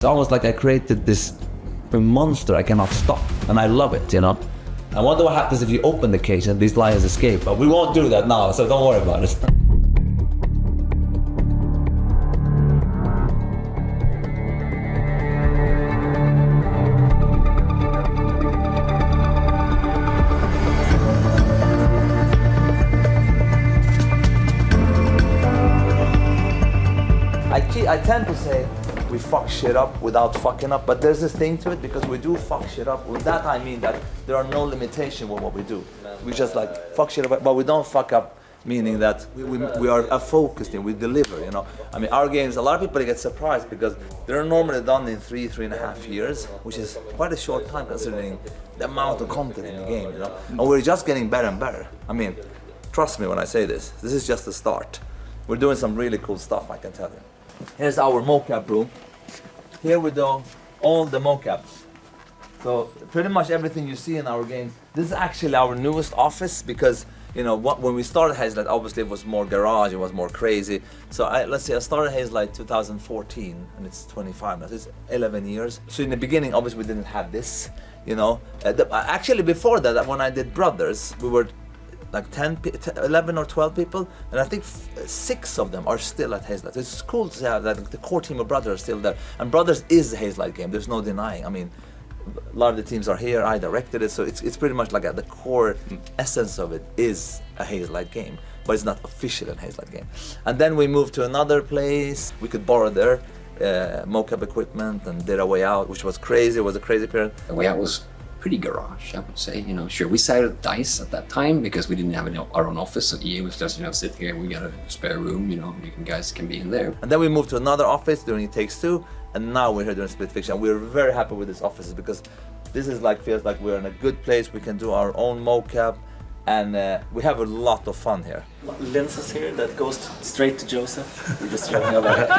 It's almost like I created this monster I cannot stop, and I love it, you know? I wonder what happens if you open the cage and these lions escape, but we won't do that now, so don't worry about it. I tend to say we fuck shit up without fucking up, but there's this thing to it because we do fuck shit up. With that I mean that there are no limitations with what we do. We just like fuck shit up, but we don't fuck up, meaning that we are focused and we deliver, you know. I mean, our games, a lot of people get surprised because they're normally done in 3.5 years, which is quite a short time considering the amount of content in the game, you know. And we're just getting better and better. I mean, trust me when I say this. This is just the start. We're doing some really cool stuff, I can tell you. Here's our mocap room. Here we do all the mocaps. So pretty much everything you see in our games. This is actually our newest office because, you know, when we started Hazelight, obviously it was more garage, it was more crazy. So let's say I started Hazelight 2014 and it's 25 now, so it's 11 years. So in the beginning, obviously we didn't have this, you know. Actually before that, when I did Brothers, we were like 11 or 12 people, and I think 6 of them are still at Hazelight. It's cool to have that the core team of Brothers are still there. And Brothers is a Hazelight game, there's no denying. I mean, a lot of the teams are here, I directed it, so it's pretty much like the core essence of it is a Hazelight game, but it's not officially a Hazelight game. And then we moved to another place, we could borrow their mocap equipment and did our way out, which was crazy, it was a crazy period. The way out was pretty garage, I would say. You know, sure, we sided dice at that time because we didn't have our own office, so EA was just, you know, sit here, we got a spare room, you know, you guys can be in there. And then we moved to another office doing It Takes Two, and now we're here doing Split Fiction. We're very happy with this office because this is like, feels like we're in a good place, we can do our own mocap, and we have a lot of fun here. Lenses here that goes straight to Josef. We're just joking about it.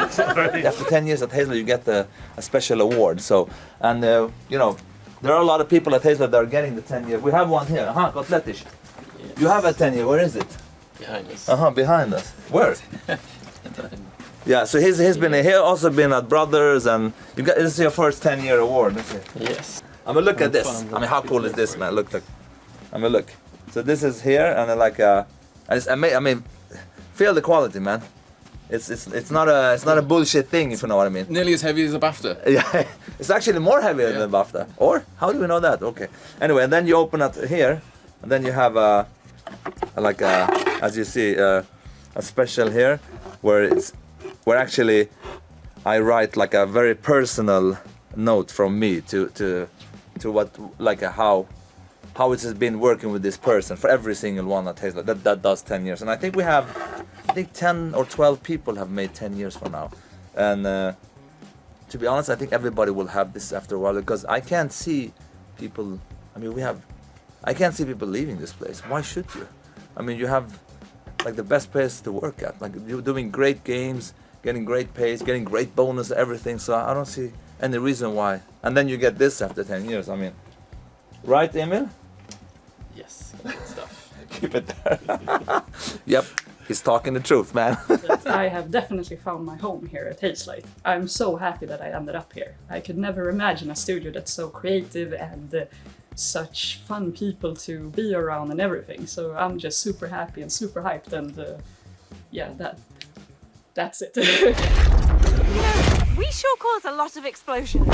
After 10 years at Hazelight, you get a special award. So, and you know, there are a lot of people at Hazelight that are getting the 10 year. We have one here, Kotletish. Yeah. You have a 10 year, where is it? Behind us. Behind us. Where? Yeah, so he's been here, also been at Brothers, and you got, this is your first 10 year award, isn't it? Yes. I mean, look at this. I mean, how cool is this, man? Look. I mean, look. So this is here, and then like I mean, feel the quality, man. It's not a bullshit thing, if you know what I mean. Nearly as heavy as a BAFTA. Yeah, it's actually more heavier than BAFTA. Or how do we know that? Okay. Anyway, and then you open it here, and then you have as you see, a special here, where actually I write like a very personal note from me to what, like how it has been working with this person for every single one at Hazelight. That does 10 years, and I think we have 10 or 12 people have made 10 years from now, and to be honest, I think everybody will have this after a while because I can't see people. I mean, I can't see people leaving this place. Why should you? I mean, you have like the best place to work at. Like you're doing great games, getting great pays, getting great bonus, everything. So I don't see any reason why. And then you get this after 10 years. I mean, right, Emil? Yes, good stuff. Keep it there. Yep, he's talking the truth, man. I have definitely found my home here at Hazelight. I'm so happy that I ended up here. I could never imagine a studio that's so creative and such fun people to be around and everything. So I'm just super happy and super hyped, and yeah, that's it. We sure cause a lot of explosions.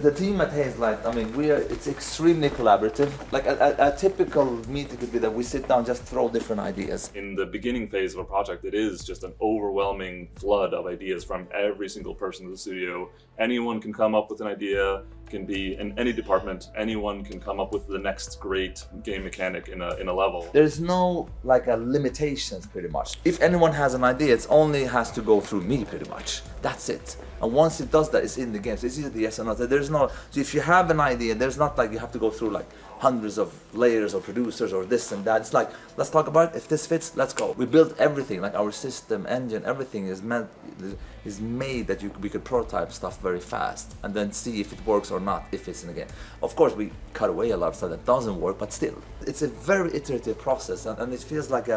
The team at Hazelight, I mean, it's extremely collaborative. Like a typical meeting could be that we sit down, just throw different ideas. In the beginning phase of a project, it is just an overwhelming flood of ideas from every single person in the studio. Anyone can come up with an idea, can be in any department, anyone can come up with the next great game mechanic in a level. There's no like a limitations pretty much. If anyone has an idea, it only has to go through me pretty much. That's it. And once it does that, it's in the game. So it's either yes or no. There's no, so if you have an idea, there's not like you have to go through like hundreds of layers or producers or this and that. It's like, let's talk about it. If this fits, let's go. We built everything, like our system, engine, everything is made that we could prototype stuff very fast and then see if it works or not, if it's in the game. Of course, we cut away a lot of stuff that doesn't work, but still, it's a very iterative process, and it feels like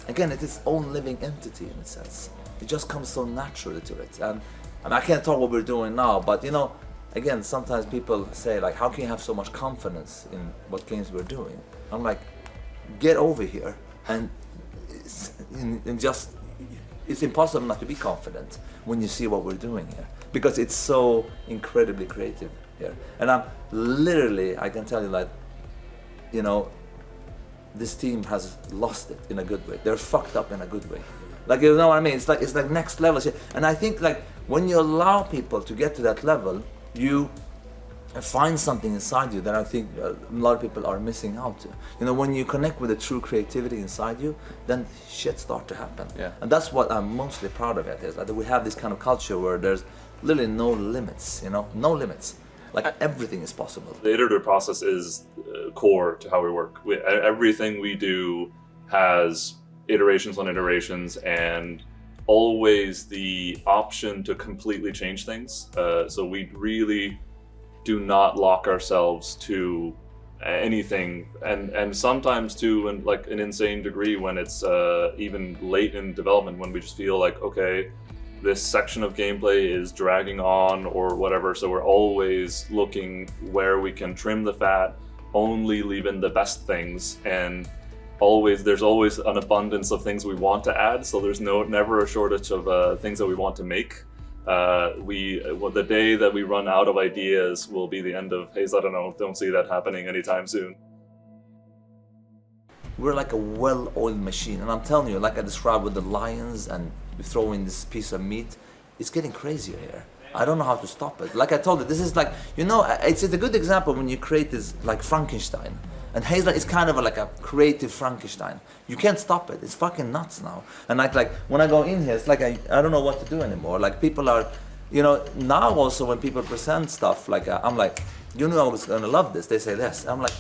again, it's its own living entity in a sense. it just comes so naturally to it. And I mean, I can't talk what we're doing now, but you know, again, sometimes people say like, how can you have so much confidence in what games we're doing? I'm like, get over here and just, it's impossible not to be confident when you see what we're doing here, because it's so incredibly creative here. And I'm literally, I can tell you that, you know, this team has lost it in a good way. They're fucked up in a good way. Like, you know what I mean? It's like next level shit. And I think like when you allow people to get to that level, you find something inside you that I think a lot of people are missing out to. You know, when you connect with the true creativity inside you, then shit start to happen. Yeah. And that's what I'm mostly proud of it, is that we have this kind of culture where there's literally no limits, you know, no limits. Like everything is possible. The iterative process is core to how we work. Everything we do has iterations on iterations, and always the option to completely change things. So we really do not lock ourselves to anything, and sometimes to like an insane degree when it's even late in development, when we just feel like, okay, this section of gameplay is dragging on or whatever, so we're always looking where we can trim the fat, only leave in the best things, and there's always an abundance of things we want to add, so there's never a shortage of things that we want to make. The day that we run out of ideas will be the end of Hazelight. Don't see that happening anytime soon. We're like a well-oiled machine, and I'm telling you, like I described with the lions and throwing this piece of meat, it's getting crazier here. I don't know how to stop it. Like I told you, this is like, you know, it's a good example when you create this like Frankenstein. And Hazelight is kind of like a creative Frankenstein. You can't stop it. It's fucking nuts now. And like when I go in here, it's like I don't know what to do anymore. Like people are, you know, now also when people present stuff, like I'm like, you knew I was gonna love this. They say this. I'm like,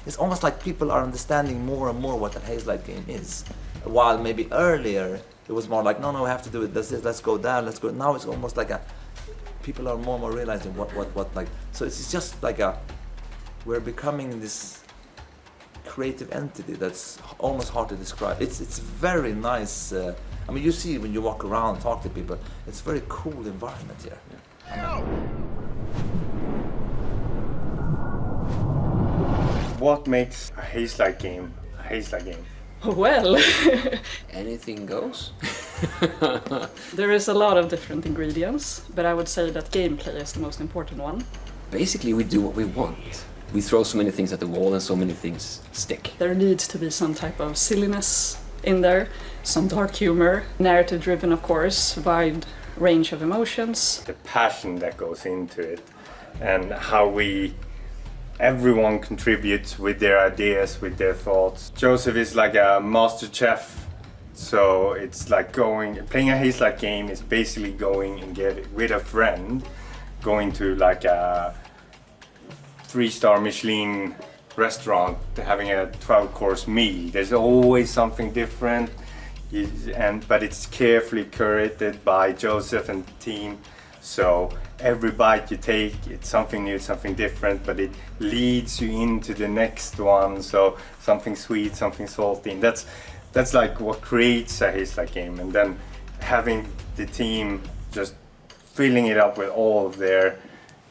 it's almost like people are understanding more and more what that Hazelight game is. While maybe earlier it was more like, no, we have to do it. Let's go there. Let's go. Now it's almost like people are more and more realizing what like. So it's just like we're becoming this creative entity that's almost hard to describe. It's very nice. I mean, you see when you walk around, talk to people, it's a very cool environment here. Yeah. What makes a Hazelight game a Hazelight game? Well, Anything goes. there is a lot of different ingredients, but I would say that gameplay is the most important one. Basically, we do what we want. We throw so many things at the wall and so many things stick. There needs to be some type of silliness in there, some dark humor, narrative driven of course, wide range of emotions. The passion that goes into it, and how everyone contributes with their ideas, with their thoughts. Josef is like a master chef, so it's like playing a Hazelight game is basically going and get with a friend, going to like a 3-star Michelin restaurant, having a 12-course meal. There's always something different, but it's carefully curated by Josef and the team. So every bite you take, it's something new, something different, but it leads you into the next one. So something sweet, something salty, and that's like what creates a Hazelight game. And then having the team just filling it up with all of their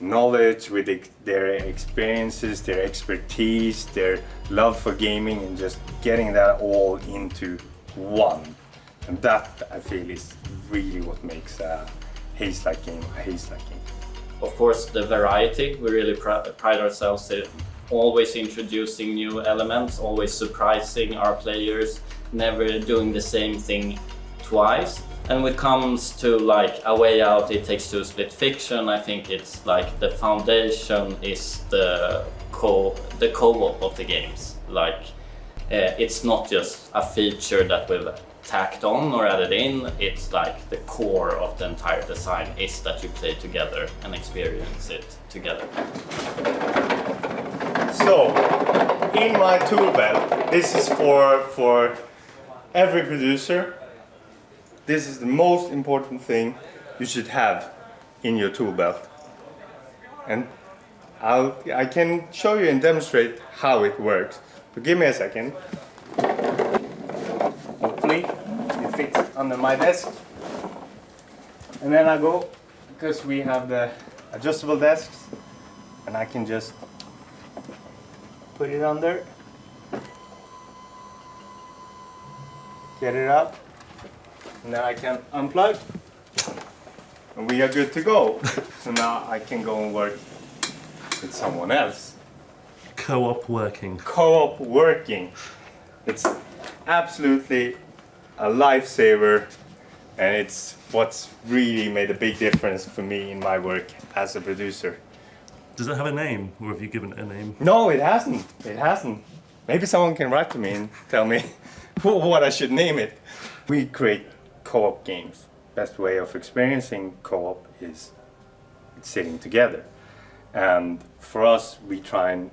knowledge, with their experiences, their expertise, their love for gaming, and just getting that all into one. And that, I feel, is really what makes a Hazelight game a Hazelight game. Of course, the variety. We really pride ourselves in always introducing new elements, always surprising our players, never doing the same thing twice. And when it comes to like A Way Out, It Takes Two, Split Fiction, I think it's like the foundation is the co-op of the games. Like it's not just a feature that we've tacked on or added in, it's like the core of the entire design is that you play together and experience it together. So, in my tool belt, this is for every producer. This is the most important thing you should have in your tool belt. And I can show you and demonstrate how it works. So give me a second. Hopefully it fits under my desk. And then I go, because we have the adjustable desks, and I can just put it under, get it up, and then I can unplug, and we are good to go. So now I can go and work with someone else. Co-op working. Co-op working. It's absolutely a lifesaver, and it's what's really made a big difference for me in my work as a producer. Does it have a name, or have you given it a name? No, it hasn't. It hasn't. Maybe someone can write to me and tell me what I should name it. We create co-op games. Best way of experiencing co-op is sitting together. And for us, we try and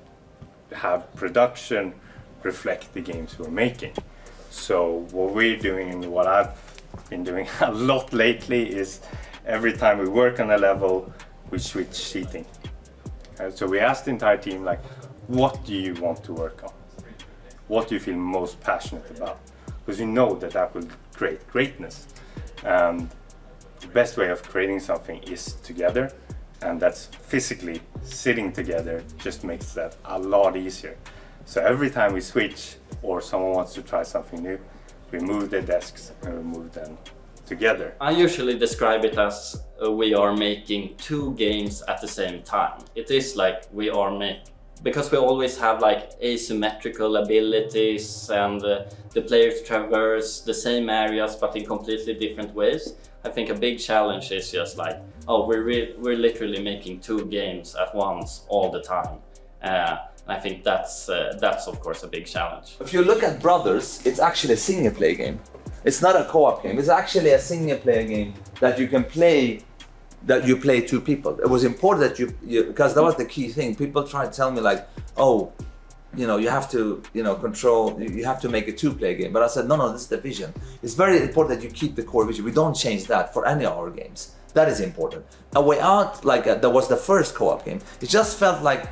have production reflect the games we're making. So what we're doing, and what I've been doing a lot lately, is every time we work on a level, we switch seating. So we asked the entire team, like, what do you want to work on? What do you feel most passionate about? Because you know that that will create greatness. And the best way of creating something is together, and that's physically sitting together just makes that a lot easier. So every time we switch or someone wants to try something new, we move the desks and we move them together. I usually describe it as we are making two games at the same time. It is like we are because we always have like asymmetrical abilities, and the players traverse the same areas but in completely different ways. I think a big challenge is just like, oh, we're literally making two games at once all the time. I think that's of course a big challenge. If you look at Brothers, it's actually a single player game. It's not a co-op game. It's actually a single player game that you can play, that you play two people. It was important that you because that was the key thing. People try to tell me like, oh, you know, you have to, you know, you have to make a two-player game. But I said, no, this is the vision. It's very important that you keep the core vision. We don't change that for any of our games. That is important. A Way Out, like that was the first co-op game. It just felt like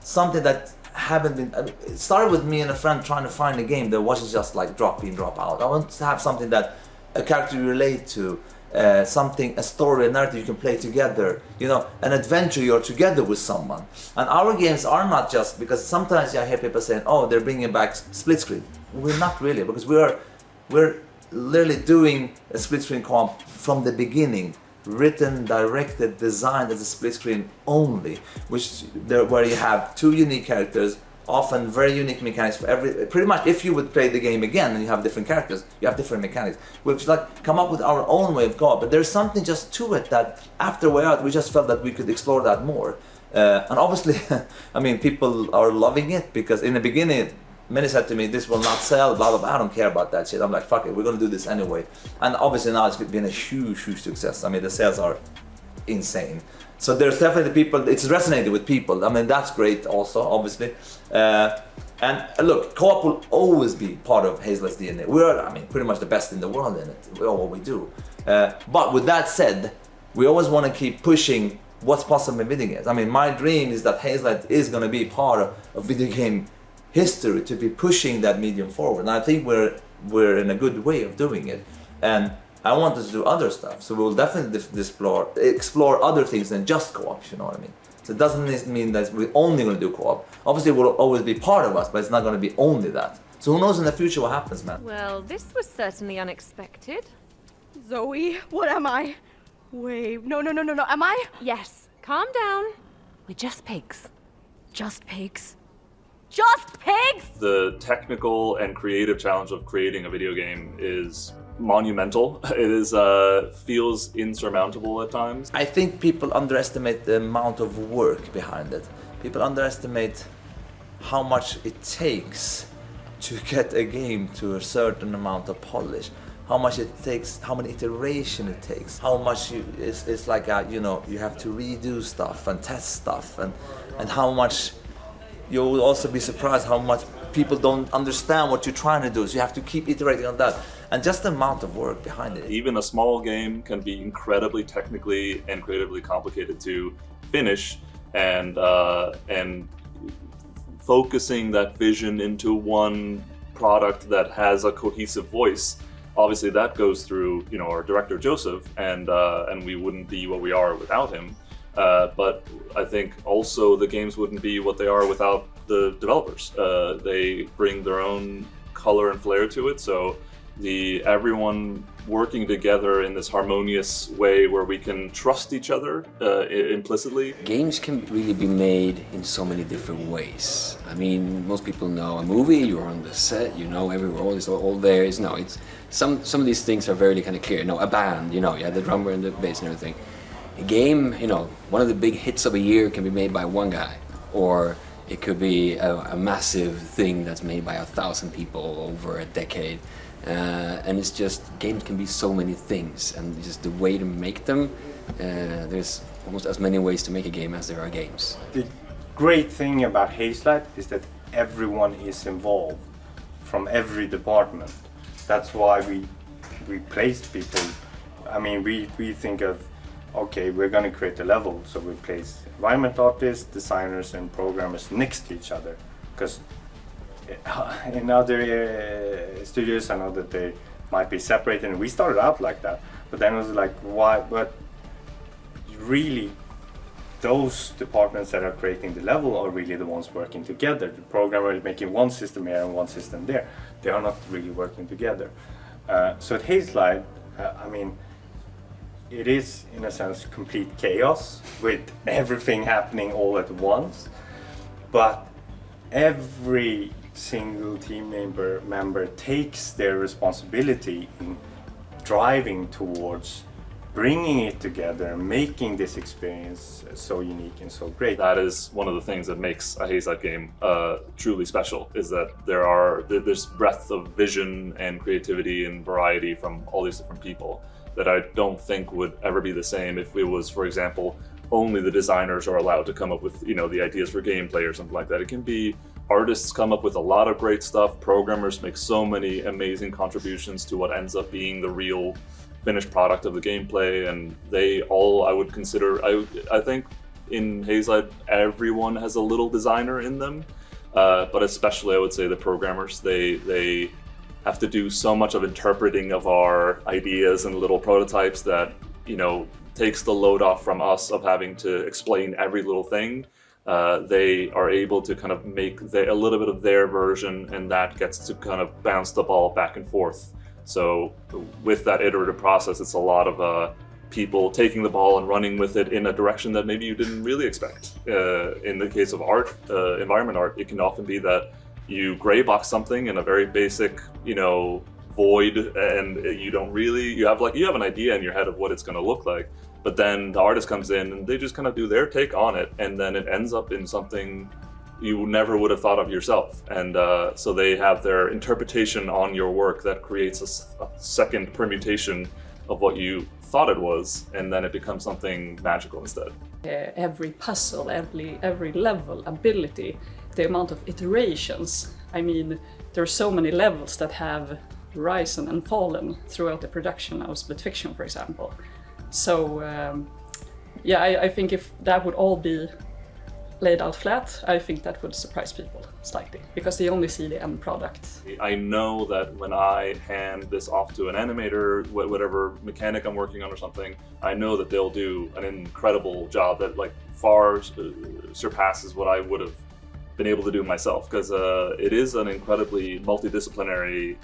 something that haven't been. It started with me and a friend trying to find a game that wasn't just like drop in, drop out. I want to have something that a character you relate to, a story, a narrative you can play together. You know, an adventure you're together with someone. And our games are not just because sometimes I hear people saying, "Oh, they're bringing back split screen." We're not really, because we're literally doing a split screen co-op from the beginning. Written, directed, designed as a split screen only, where you have two unique characters, often very unique mechanics for pretty much if you would play the game again and you have different characters, you have different mechanics. We've like come up with our own way of co-op, but there's something just to it that after Way Out we just felt that we could explore that more. And obviously, I mean, people are loving it, because in the beginning many said to me, this will not sell, blah, blah, blah. I don't care about that shit. I'm like, fuck it, we're gonna do this anyway. And obviously now it's been a huge, huge success. I mean, the sales are insane. So there's definitely people, it's resonated with people. I mean, that's great also, obviously. And look, co-op will always be part of Hazelight's DNA. We're, I mean, pretty much the best in the world in it, what we do. But with that said, we always wanna keep pushing what's possible in video games. I mean, my dream is that Hazelight is gonna be part of video game history, to be pushing that medium forward, and I think we're in a good way of doing it. And I want us to do other stuff, so we'll definitely explore other things than just co-op. You know what I mean? So it doesn't mean that we're only going to do co-op. Obviously, it will always be part of us, but it's not going to be only that. So who knows in the future what happens, man? Well, this was certainly unexpected. Zoe, what am I? Wait, no, am I? Yes, calm down. We're just pigs. Just pigs. Just pigs! The technical and creative challenge of creating a video game is monumental. It is feels insurmountable at times. I think people underestimate the amount of work behind it. People underestimate how much it takes to get a game to a certain amount of polish. How much it takes, how many iterations it takes, how much it's like you know, you have to redo stuff and test stuff, and how much. You'll also be surprised how much people don't understand what you're trying to do. So you have to keep iterating on that. And just the amount of work behind it. Even a small game can be incredibly technically and creatively complicated to finish, and focusing that vision into one product that has a cohesive voice obviously that goes through, you know, our director Josef, and we wouldn't be what we are without him. But I think also the games wouldn't be what they are without the developers. They bring their own color and flair to it, so everyone working together in this harmonious way where we can trust each other implicitly. Games can really be made in so many different ways. I mean, most people know a movie, you're on the set, you know everywhere, all there is. No, it's some of these things are very kind of clear. You know, a band, you know, you have the drummer and the bass and everything. A game, you know, one of the big hits of a year can be made by one guy, or it could be a massive thing that's made by 1,000 people over a decade. And it's just, games can be so many things, and just the way to make them, there's almost as many ways to make a game as there are games. The great thing about Hazelight is that everyone is involved from every department. That's why we placed people. I mean, we think of, okay, we're going to create a level, so we place environment artists, designers and programmers next to each other, because in other studios I know that they might be separated, and we started out like that, but then it was like, why? But really those departments that are creating the level are really the ones working together. The programmer is making one system here and one system there. They are not really working together. So at Hazelight, I mean, it is in a sense complete chaos with everything happening all at once, but every single team member takes their responsibility in driving towards bringing it together and making this experience so unique and so great. That is one of the things that makes a Hazelight game truly special, is that there's breadth of vision and creativity and variety from all these different people that I don't think would ever be the same if it was, for example, only the designers are allowed to come up with, you know, the ideas for gameplay or something like that. It can be artists come up with a lot of great stuff, programmers make so many amazing contributions to what ends up being the real finished product of the gameplay, and they all, I would consider, I think in Hazelight everyone has a little designer in them, but especially I would say the programmers, they have to do so much of interpreting of our ideas and little prototypes that, you know, takes the load off from us of having to explain every little thing. They are able to kind of make a little bit of their version, and that gets to kind of bounce the ball back and forth. So with that iterative process, it's a lot of people taking the ball and running with it in a direction that maybe you didn't really expect. In the case of art, environment art, it can often be that you gray box something in a very basic, you know, void, and you have an idea in your head of what it's going to look like, but then the artist comes in and they just kind of do their take on it, and then it ends up in something you never would have thought of yourself. And so they have their interpretation on your work that creates a second permutation of what you thought it was, and then it becomes something magical instead. Every puzzle, every level, ability, the amount of iterations. I mean, there are so many levels that have risen and fallen throughout the production of Split Fiction, for example. So yeah, I think if that would all be laid out flat, I think that would surprise people slightly, because they only see the end product. I know that when I hand this off to an animator, whatever mechanic I'm working on or something, I know that they'll do an incredible job that like far surpasses what I would have been able to do myself, because it is an incredibly multidisciplinary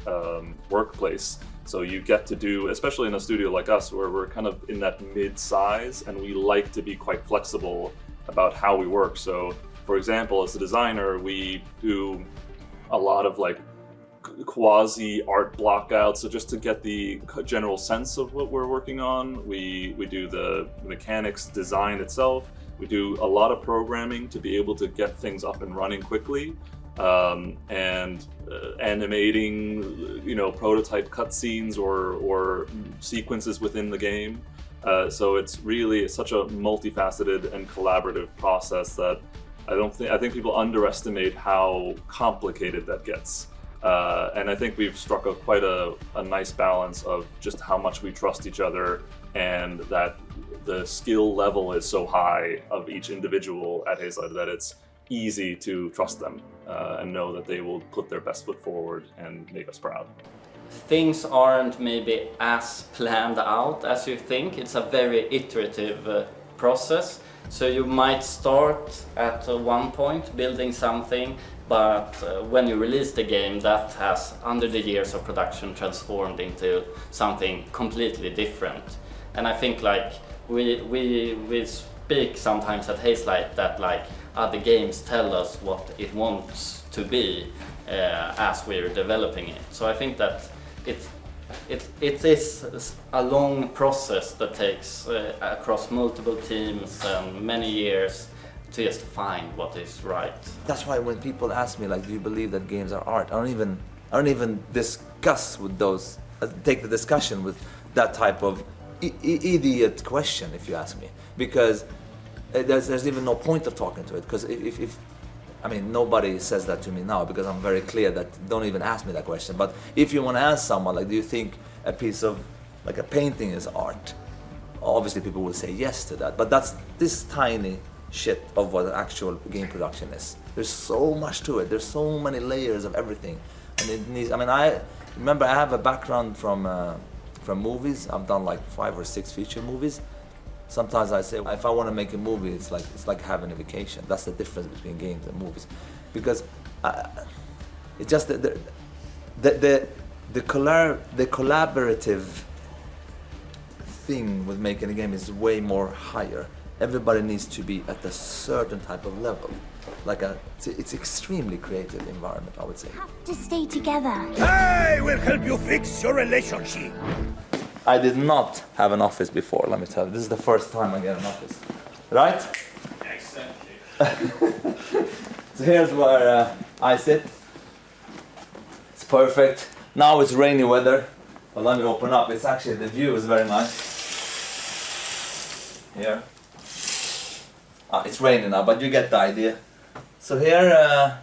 workplace. So you get to do, especially in a studio like us, where we're kind of in that mid-size, and we like to be quite flexible about how we work. So for example, as a designer, we do a lot of like quasi art blockouts, so just to get the general sense of what we're working on. We do the mechanics design itself. We do a lot of programming to be able to get things up and running quickly, and animating, you know, prototype cutscenes or sequences within the game. So it's really such a multifaceted and collaborative process that I think people underestimate how complicated that gets. And I think we've struck quite a nice balance of just how much we trust each other, and that the skill level is so high of each individual at Hazelight that it's easy to trust them and know that they will put their best foot forward and make us proud. things aren't maybe as planned out as you think. It's a very iterative process. So you might start at one point building something, but when you release the game, that has, under the years of production, transformed into something completely different. And I think like we speak sometimes at Hazelight that like other games tell us what it wants to be as we're developing it. So I think that it is a long process that takes across multiple teams and many years to just find what is right. That's why when people ask me like, do you believe that games are art? I don't even discuss with those, take the discussion with that type of idiot question, if you ask me, because there's even no point of talking to it. Because if I mean, nobody says that to me now because I'm very clear that don't even ask me that question. But if you want to ask someone, like, do you think a piece of, like a painting is art? Obviously people will say yes to that. But that's this tiny shit of what actual game production is. There's so much to it. There's so many layers of everything. And it needs, I mean, I remember I have a background from movies. I've done like 5 or 6 feature movies. Sometimes I say, if I want to make a movie, it's like having a vacation. That's the difference between games and movies, because it's just the collaborative thing with making a game is way more higher. Everybody needs to be at a certain type of level. It's extremely creative environment, I would say. Have to stay together. I will help you fix your relationship. I did not have an office before, let me tell you. This is the first time I get an office. Right? Exactly. So here's where I sit. It's perfect. Now it's rainy weather. But let me open up. It's actually, the view is very nice. Here. It's raining now, but you get the idea. So here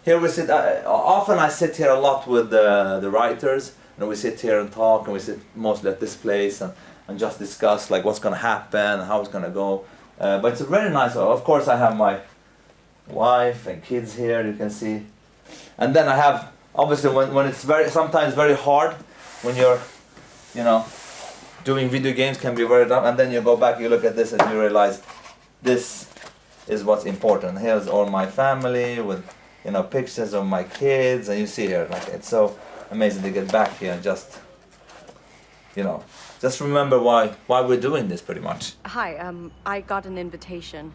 we sit. Often I sit here a lot with the writers. And we sit here and talk, and we sit mostly at this place and just discuss like what's gonna happen, how it's gonna go. But it's very nice. Of course, I have my wife and kids here. You can see, and then I have obviously when it's sometimes very hard when you're, you know, doing video games can be very tough. And then you go back, you look at this, and you realize this is what's important. Here's all my family with, you know, pictures of my kids, and you see here like it's so amazing to get back here and just, you know, just remember why we're doing this pretty much. Hi, I got an invitation.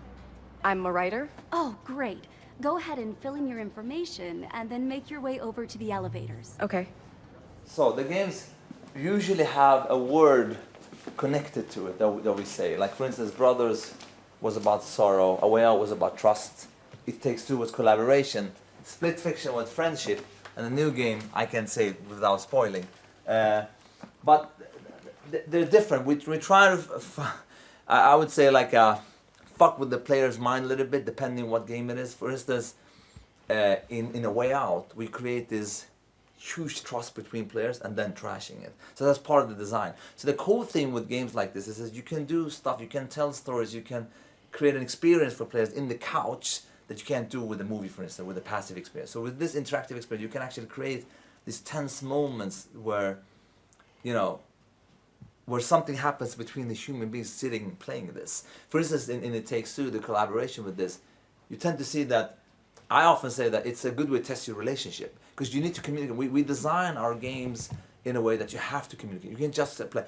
I'm a writer. Oh, great. Go ahead and fill in your information and then make your way over to the elevators. Okay. So the games usually have a word connected to it that we say. Like for instance, Brothers was about sorrow, A Way Out was about trust, It Takes Two was collaboration, Split Fiction was friendship, and the new game, I can say it without spoiling. But they're different. We try to, I would say, like fuck with the player's mind a little bit, depending what game it is. For instance, in A Way Out, we create this huge trust between players and then trashing it. So that's part of the design. So the cool thing with games like this is that you can do stuff, you can tell stories, you can create an experience for players in the couch that you can't do with a movie, for instance, with a passive experience. So with this interactive experience, you can actually create these tense moments where, you know, where something happens between the human beings sitting and playing this. For instance, in It Takes Two, the collaboration with this, you tend to see that, I often say that it's a good way to test your relationship, because you need to communicate. We design our games in a way that you have to communicate. You can't just play.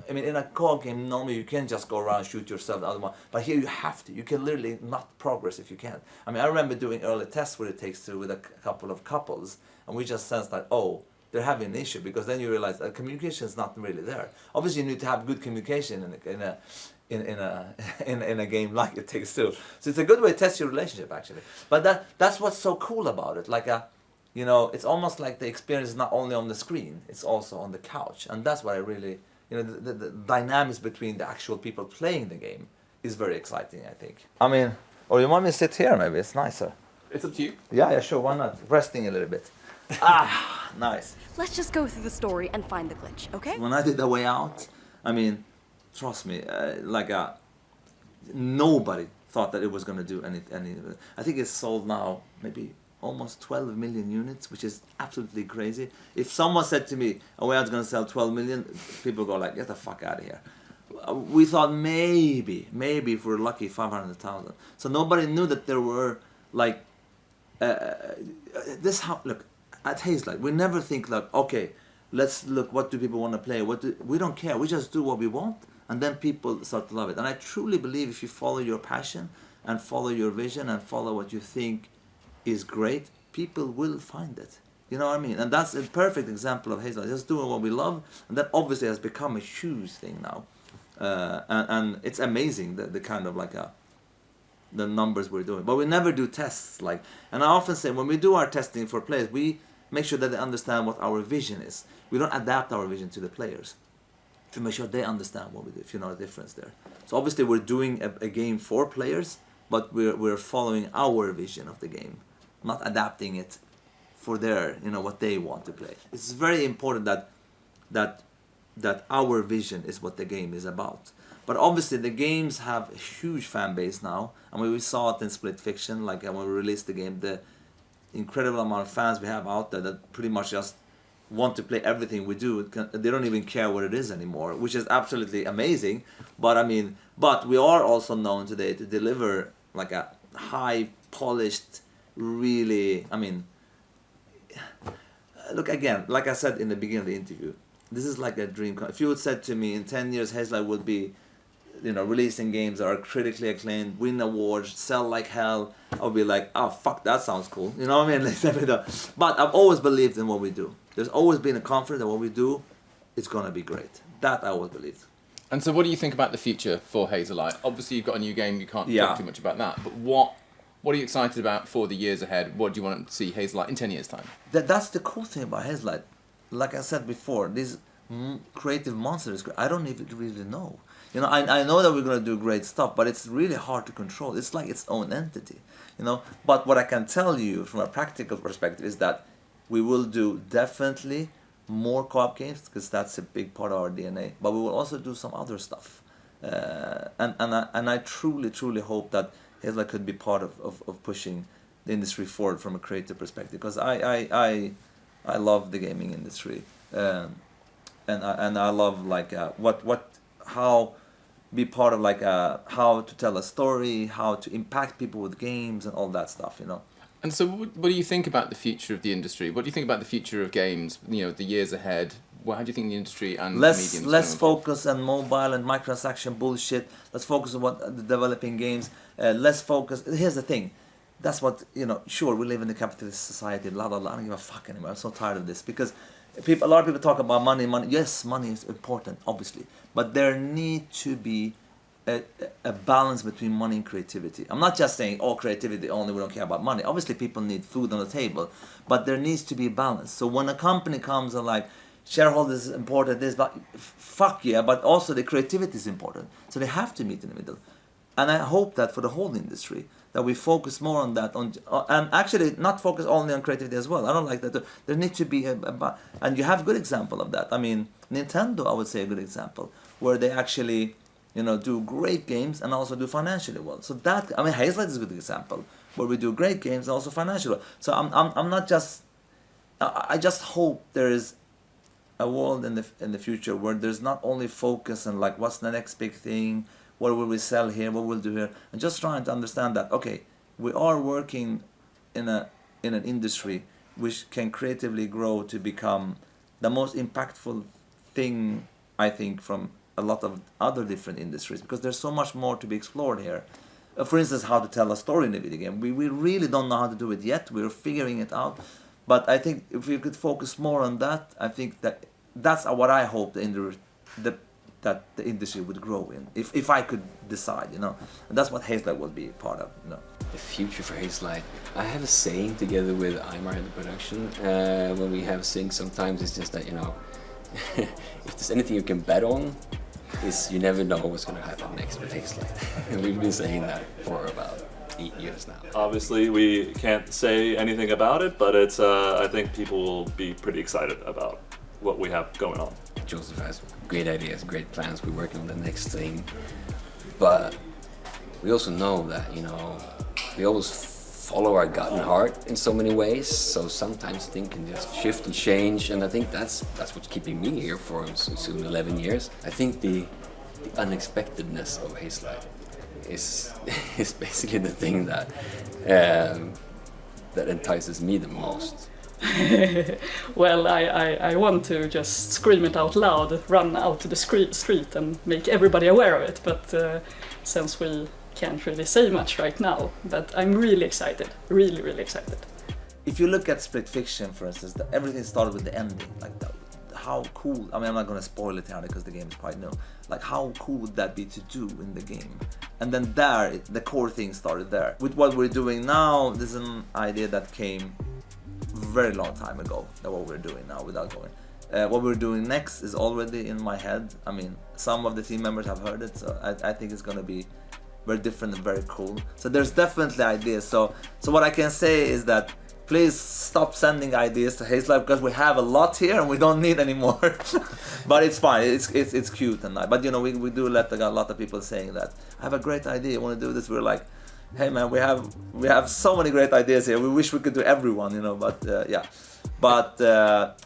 I mean, in a co-op game, normally you can just go around and shoot yourself the other one. But here you have to. You can literally not progress if you can't. I mean, I remember doing early tests with It Takes Two with a couple of couples, and we just sensed that, oh, they're having an issue, because then you realize that communication is not really there. Obviously, you need to have good communication in a game like It Takes Two. So it's a good way to test your relationship, actually. But that's what's so cool about it. Like you know, it's almost like the experience is not only on the screen, it's also on the couch. And that's what I really, you know, the dynamics between the actual people playing the game is very exciting, I think. I mean, or you want me to sit here maybe? It's nicer. It's up to you. Yeah, sure, why not? Resting a little bit. Nice. Let's just go through the story and find the glitch, okay? When I did A Way Out, I mean, trust me, nobody thought that it was going to do any. I think it's sold now maybe almost 12 million units, which is absolutely crazy. If someone said to me, oh, we're going to sell 12 million, people go like, get the fuck out of here. We thought maybe if we're lucky, 500,000. So nobody knew that there were like, look, at Hazelight, we never think like, okay, let's look, what do people want to play? We don't care, we just do what we want, and then people start to love it. And I truly believe if you follow your passion and follow your vision and follow what you think is great, people will find it. You know what I mean? And that's a perfect example of Hazelight, just doing what we love, and that obviously has become a huge thing now. And it's amazing the kind of like the numbers we're doing. But we never do tests like, and I often say when we do our testing for players, we make sure that they understand what our vision is. We don't adapt our vision to the players, to make sure they understand what we do, if you know the difference there. So obviously we're doing a game for players, but we're following our vision of the game, not adapting it for their, you know, what they want to play. It's very important that our vision is what the game is about. But obviously the games have a huge fan base now, and we saw it in Split Fiction, like when we released the game, the incredible amount of fans we have out there that pretty much just want to play everything we do. They don't even care what it is anymore, which is absolutely amazing. But I mean, but we are also known today to deliver like a high polished, really, I mean, look again, like I said in the beginning of the interview, this is like a dream. If you had said to me in 10 years Hazelight would be, you know, releasing games that are critically acclaimed, win awards, sell like hell, I'll be like, oh fuck, that sounds cool. You know what I mean? But I've always believed in what we do. There's always been a confidence that what we do is gonna be great. That I always believed. And so what do you think about the future for Hazelight? Obviously you've got a new game, you can't talk too much about that, but what are you excited about for the years ahead? What do you want to see Hazelight in 10 years' time? That's the cool thing about Hazelight. Like I said before, these creative monsters, I don't even really know. You know, I know that we're going to do great stuff, but it's really hard to control. It's like its own entity, you know. But what I can tell you from a practical perspective is that we will do definitely more co-op games, because that's a big part of our DNA. But we will also do some other stuff. And I truly hope that Hazelight could be part of pushing the industry forward from a creative perspective, because I love the gaming industry, and I love like how be part of like how to tell a story, how to impact people with games and all that stuff, you know. And so what do you think about the future of the industry? What do you think about the future of games, you know, the years ahead? How do you think the industry and less focus on mobile and microtransaction bullshit. Let's focus on what developing games. Less focus. Here's the thing. That's what, you know, sure, we live in a capitalist society, blah, blah, blah. I don't give a fuck anymore. I'm so tired of this, because a lot of people talk about money. Yes, money is important, obviously. But there need to be a balance between money and creativity. I'm not just saying, oh, creativity only, we don't care about money. Obviously, people need food on the table. But there needs to be a balance. So when a company comes and like, shareholders is important, this, but fuck yeah, but also the creativity is important. So they have to meet in the middle. And I hope that for the whole industry, that we focus more on that, and actually not focus only on creativity as well. I don't like that too. There needs to be and you have a good example of that. I mean, Nintendo, I would say a good example, where they actually, you know, do great games and also do financially well. So that, I mean, Hazelight is a good example, where we do great games and also financially well. So I'm not just, I just hope there is a world in the future where there's not only focus on like what's the next big thing, what will we sell here, what we'll do here, and just trying to understand that, okay, we are working in an industry which can creatively grow to become the most impactful thing, I think, from a lot of other different industries, because there's so much more to be explored here. For instance, how to tell a story in a video game. We really don't know how to do it yet. We're figuring it out. But I think if we could focus more on that, I think that's what I hope that the industry would grow in. If I could decide, you know. And that's what Hazelight will be part of, you know. The future for Hazelight. I have a saying together with Aymar in the production, when we have sync sometimes, it's just that, you know, if there's anything you can bet on, is you never know what's going to happen next with Hazelight. And we've been saying that for about 8 years now. Obviously, we can't say anything about it, but it's I think people will be pretty excited about what we have going on. Josef has great ideas, great plans. We're working on the next thing, but we also know that, you know, we always follow our gut and heart in so many ways. So sometimes things can just shift and change, and I think that's what's keeping me here for soon 11 years. I think the unexpectedness of Hazelight is basically the thing that that entices me the most. Well, I want to just scream it out loud, run out to the street and make everybody aware of it, but since we can't really say much right now, but I'm really excited, really excited. If you look at Split Fiction, for instance, everything started with the ending, like that. How cool, I mean, I'm not going to spoil it here because the game is quite new, like how cool would that be to do in the game? And then the core thing started there. With what we're doing now, this is an idea that came very long time ago, that what we're doing now without going. What we're doing next is already in my head. I mean, some of the team members have heard it, so I think it's going to be very different and very cool. So there's definitely ideas. So what I can say is that please stop sending ideas to Hazelight because we have a lot here and we don't need any more. But it's fine. It's cute and nice. But you know, we do let a lot of people saying that I have a great idea. I want to do this. We're like, hey man, we have so many great ideas here. We wish we could do everyone, you know. But yeah. But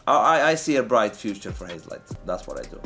I see a bright future for Hazelight. That's what I do.